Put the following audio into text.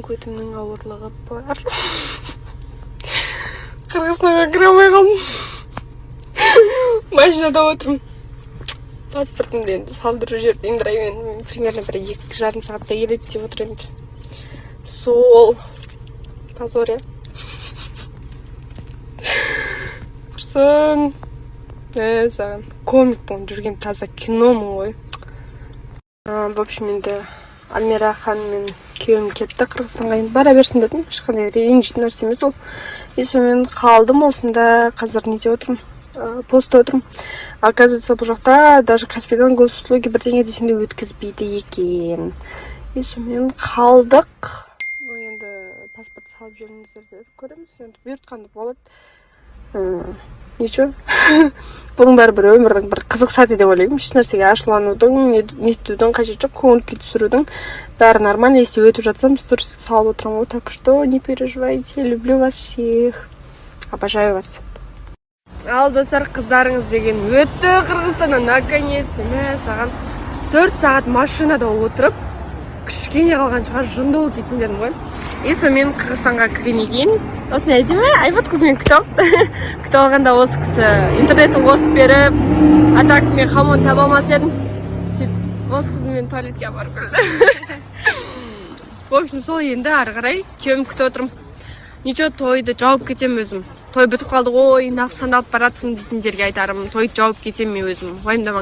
Көтімнің ауырлығы бар. Қырғызстанға кіре алмай қалдым. Машинада отырмын. Паспортымды енді салдыру жерді индірайын. Примерно бір 2,5 сағатта келеді деп отыр енді. Сол. Позор, я. Құрсын. Саған комик болып жүрген таза киномын ғой. В общем, енді Алмира ханым мен күйеуім кетті Қырғызстанға, енді бара берсін дедім. Ешқандай ренжитін нәрсе емес ол. Мен қалдым осында, қазір неде отырмын, постта отырмын. Оказывается, бұл жақта даже Каспийдан госуслуги бірдеңе десеңде өткізбейді екен. Мен қалдық. Енді паспорт салып жүріңіздер деді. Көреміз, енді бұйыртқанды болады. Ничего. Бұның бәрі бір өмірдің бір қызық сәті деп ойлаймын. Еш нәрсеге ашуланудың, нетудің, қажет жоқ, көңіл күй түсірудің бәрі нормально. Если өтіп жатсам, сторис салып отырамын ғой. Так что не переживайте, люблю вас всех. Обожаю вас. Ал достар, қыздарыңыз деген өтті Қырғызстаннан, наконец. Саған 4 сағат машинада отырып, кішкене қалған шығар, жынды болып кетсін дедім ғой. Мен Қырғызстанға кіргеннен кейін осындай әдемі айбат қызмен күтіп алғанда осы кісі интернетін қосып беріп, а так мен хамон таба алмас едім. Осы қызмен туалетке барып келді. В общем, сол енді ары қарай күйеуім күтіп отырмын. Ничего, тойды жауып кетем өзім. Той бітіп қалды ғой, нақ сандалып баратсың дейтіндерге айтарым. Тойды жауып кетем мен өзім. Уайымдамаңыз.